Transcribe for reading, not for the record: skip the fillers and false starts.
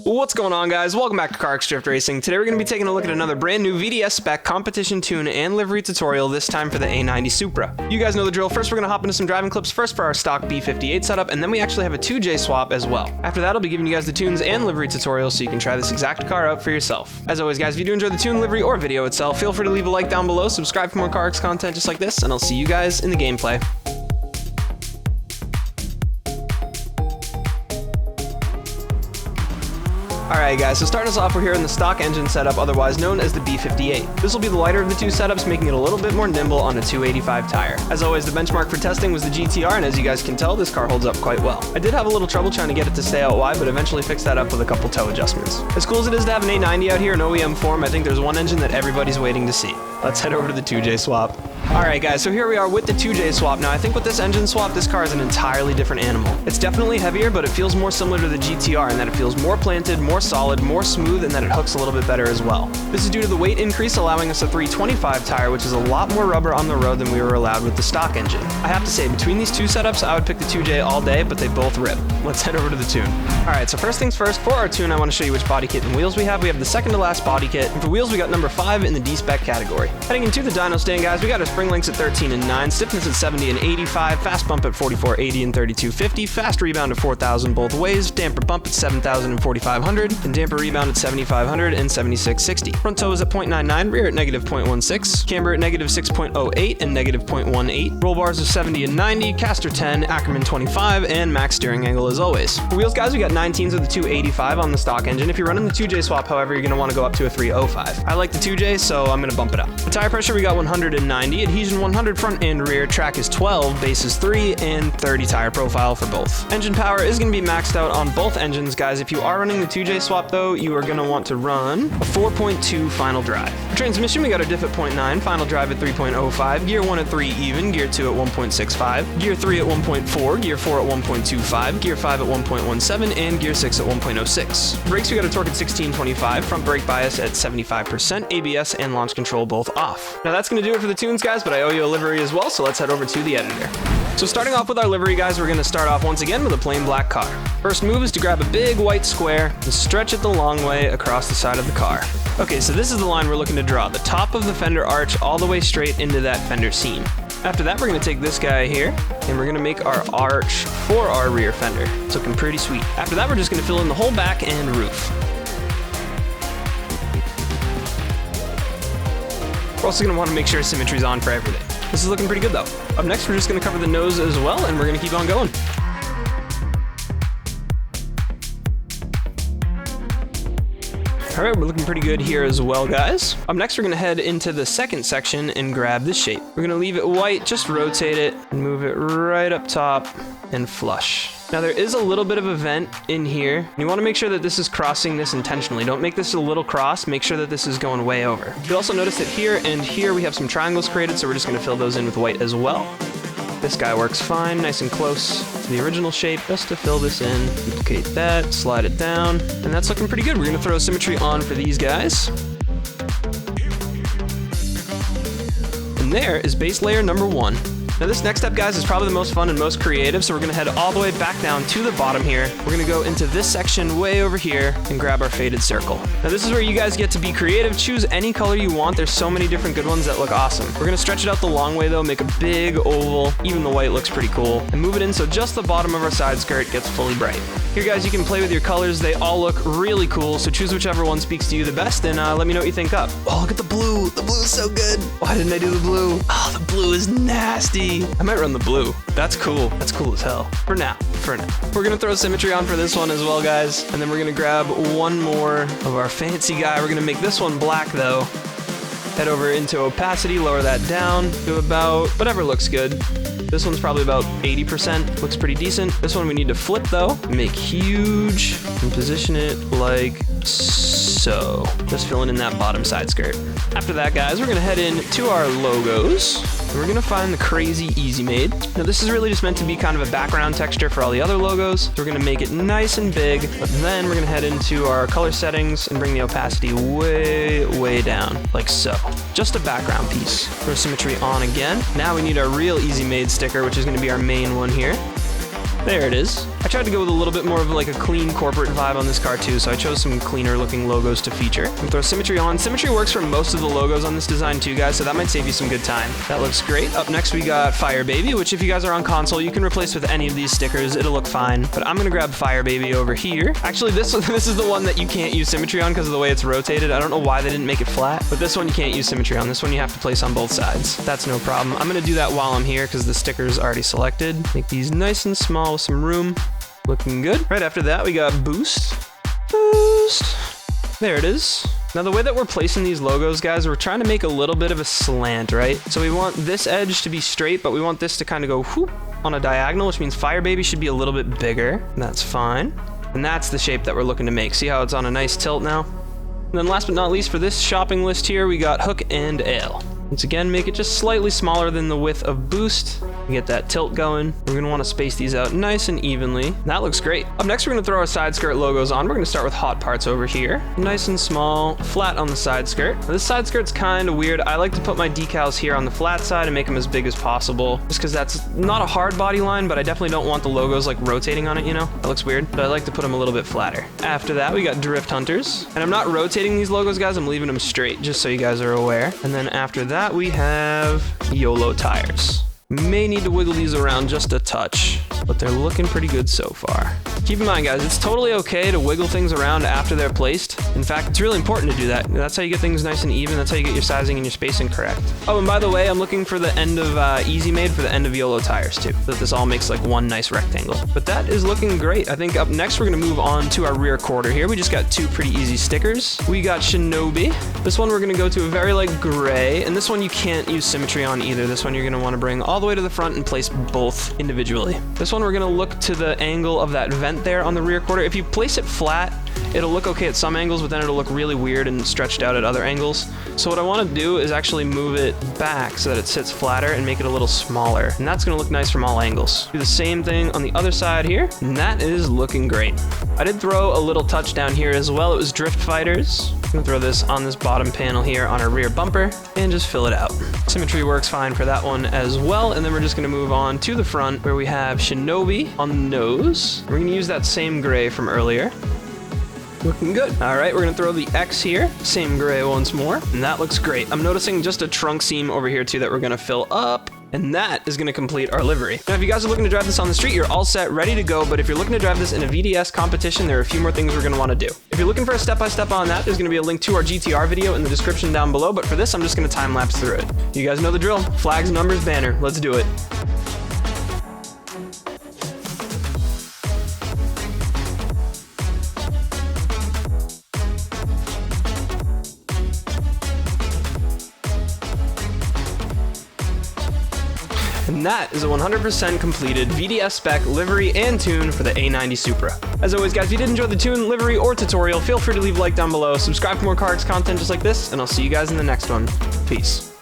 What's going on, guys? Welcome back to CarX Drift Racing. Today we're going to be taking a look at another brand new VDS spec competition tune and livery tutorial, this time for the A90 Supra. You guys know the drill. First we're going to hop into some driving clips, first for our stock B58 setup, and then we actually have a 2J swap as well. After that I'll be giving you guys the tunes and livery tutorial so you can try this exact car out for yourself. As always, guys, if you do enjoy the tune, livery, or video itself, feel free to leave a like down below, subscribe for more CarX content just like this, and I'll see you guys in the gameplay. Alright guys, so starting us off, we're here in the stock engine setup, otherwise known as the B58. This will be the lighter of the two setups, making it a little bit more nimble on a 285 tire. As always, the benchmark for testing was the GTR, and as you guys can tell, this car holds up quite well. I did have a little trouble trying to get it to stay out wide, but eventually fixed that up with a couple toe adjustments. As cool as it is to have an A90 out here in OEM form, I think there's one engine that everybody's waiting to see. Let's head over to the 2J swap. Alright guys, so here we are with the 2J swap. Now I think with this engine swap, this car is an entirely different animal. It's definitely heavier, but it feels more similar to the GTR in that it feels more planted, more solid, more smooth, and that it hooks a little bit better as well. This is due to the weight increase allowing us a 325 tire, which is a lot more rubber on the road than we were allowed with the stock engine. I have to say, between these two setups, I would pick the 2J all day, but they both rip. Let's head over to the tune. Alright, so first things first, for our tune, I want to show you which body kit and wheels we have. We have the second to last body kit, and for wheels, we got number 5 in the D-Spec category. Heading into the dyno stand, guys, we got our spring lengths at 13 and 9, stiffness at 70 and 85, fast bump at 4480 and 3250, fast rebound at 4000 both ways, damper bump at 7000 and 4500, and damper rebound at 7500 and 7660. Front toe is at 0.99, rear at negative 0.16, camber at negative 6.08 and negative 0.18, roll bars of 70 and 90, caster 10, Ackerman 25, and max steering angle as always. For wheels, guys, we got 19s with a 285 on the stock engine. If you're running the 2J swap, however, you're going to want to go up to a 305. I like the 2J, so I'm going to bump it up. The tire pressure, we got 190, adhesion 100 front and rear, track is 12, base is 3, and 30 tire profile for both. Engine power is going to be maxed out on both engines, guys. If you are running the 2J swap, though, you are going to want to run a 4.2 final drive. For transmission, we got a diff at 0.9, final drive at 3.05, gear 1 at 3 even, gear 2 at 1.65, gear 3 at 1.4, gear 4 at 1.25, gear 5 at 1.17, and gear 6 at 1.06. Brakes, we got a torque at 1625, front brake bias at 75%, ABS and launch control both off. Now that's going to do it for the tunes, guys, but I owe you a livery as well, so let's head over to the editor. So starting off with our livery, guys, we're going to start off once again with a plain black car. First move is to grab a big white square and stretch it the long way across the side of the car. Okay, so this is the line we're looking to draw, the top of the fender arch all the way straight into that fender seam. After that, we're going to take this guy here, and we're going to make our arch for our rear fender. It's looking pretty sweet. After that, we're just going to fill in the whole back and roof. We're also going to want to make sure symmetry's on for everything. This is looking pretty good though. Up next, we're just going to cover the nose as well, and we're going to keep on going. Alright, we're looking pretty good here as well, guys. Up next, we're going to head into the second section and grab this shape. We're going to leave it white, just rotate it, and move it right up top and flush. Now there is a little bit of a vent in here. You want to make sure that this is crossing this intentionally. Don't make this a little cross, make sure that this is going way over. You'll also notice that here and here we have some triangles created, so we're just going to fill those in with white as well. This guy works fine, nice and close to the original shape. Just to fill this in, duplicate that, slide it down, and that's looking pretty good. We're going to throw symmetry on for these guys. And there is base layer number 1. Now this next step, guys, is probably the most fun and most creative, so we're going to head all the way back down to the bottom here. We're going to go into this section way over here and grab our faded circle. Now this is where you guys get to be creative. Choose any color you want. There's so many different good ones that look awesome. We're going to stretch it out the long way though, make a big oval. Even the white looks pretty cool. And move it in so just the bottom of our side skirt gets fully bright. Here, guys, you can play with your colors. They all look really cool, so choose whichever one speaks to you the best, and let me know what you think up. Oh, look at the blue. The blue is so good. Why didn't I do the blue? Oh, the blue is nasty. I might run the blue. That's cool. That's cool as hell. For now. We're gonna throw symmetry on for this one as well, guys. And then we're gonna grab one more of our fancy guy. We're gonna make this one black though. Head over into opacity, lower that down to about whatever looks good. This one's probably about 80%, looks pretty decent. This one we need to flip though, make huge, and position it like so. Just filling in that bottom side skirt. After that, guys, we're gonna head into our logos. And we're gonna find the Crazy Easy Made. Now this is really just meant to be kind of a background texture for all the other logos. So we're gonna make it nice and big, but then we're gonna head into our color settings and bring the opacity way down, like so. Just a background piece. Throw symmetry on again. Now we need our real Easy Made sticker, which is gonna be our main one here. There it is. I tried to go with a little bit more of like a clean corporate vibe on this car too, so I chose some cleaner looking logos to feature. And throw symmetry on. Symmetry works for most of the logos on this design too, guys, so that might save you some good time. That looks great. Up next we got Fire Baby, which if you guys are on console, you can replace with any of these stickers. It'll look fine, but I'm gonna grab Fire Baby over here. Actually, this is the one that you can't use symmetry on because of the way it's rotated. I don't know why they didn't make it flat, but this one you can't use symmetry on. This one you have to place on both sides. That's no problem. I'm gonna do that while I'm here because the sticker's already selected. Make these nice and small with some room. Looking good. Right after that, we got Boost. Boost. There it is. Now the way that we're placing these logos, guys, we're trying to make a little bit of a slant, right? So we want this edge to be straight, but we want this to kind of go whoop on a diagonal, which means Fire Baby should be a little bit bigger. And that's fine. And that's the shape that we're looking to make. See how it's on a nice tilt now? And then last but not least for this shopping list here, we got Hook and Ale. Once again, make it just slightly smaller than the width of Boost. Get that tilt going. We're gonna wanna space these out nice and evenly. That looks great. Up next, we're gonna throw our side skirt logos on. We're gonna start with hot parts over here. Nice and small, flat on the side skirt. Now, this side skirt's kind of weird. I like to put my decals here on the flat side and make them as big as possible, just because that's not a hard body line, but I definitely don't want the logos like rotating on it, you know? That looks weird, but I like to put them a little bit flatter. After that, we got Drift Hunters. And I'm not rotating these logos, guys. I'm leaving them straight, just so you guys are aware. And then after that, we have Yolo Tires. May need to wiggle these around just a touch, but they're looking pretty good so far. Keep in mind, guys, it's totally okay to wiggle things around after they're placed. In fact, it's really important to do that. That's how you get things nice and even. That's how you get your sizing and your spacing correct. Oh, and by the way, I'm looking for the end of Easy Made for the end of Yolo Tires too, so that this all makes like one nice rectangle. But that is looking great. I think up next we're gonna move on to our rear quarter here. We just got two pretty easy stickers. We got Shinobi. This one we're gonna go to a very light gray, and this one you can't use symmetry on either. This one you're gonna wanna bring all the way to the front and place both individually. This one we're gonna look to the angle of that vent there on the rear quarter. If you place it flat, it'll look okay at some angles, but then it'll look really weird and stretched out at other angles. So what I want to do is actually move it back so that it sits flatter and make it a little smaller. And that's going to look nice from all angles. Do the same thing on the other side here, and that is looking great. I did throw a little touch down here as well. It was Drift Fighters. I'm going to throw this on this bottom panel here on our rear bumper and just fill it out. Symmetry works fine for that one as well. And then we're just going to move on to the front where we have Shinobi on the nose. We're going to use that same gray from earlier. Looking good. All right, we're gonna throw the X here. Same gray once more, and that looks great. I'm noticing just a trunk seam over here too that we're gonna fill up, and that is gonna complete our livery. Now, if you guys are looking to drive this on the street, you're all set, ready to go, but if you're looking to drive this in a VDS competition, there are a few more things we're gonna wanna do. If you're looking for a step-by-step on that, there's gonna be a link to our GTR video in the description down below, but for this, I'm just gonna time-lapse through it. You guys know the drill. Flags, numbers, banner. Let's do it. And that is a 100% completed VDS spec livery and tune for the A90 Supra. As always, guys, if you did enjoy the tune, livery, or tutorial, feel free to leave a like down below, subscribe for more CarX content just like this, and I'll see you guys in the next one. Peace.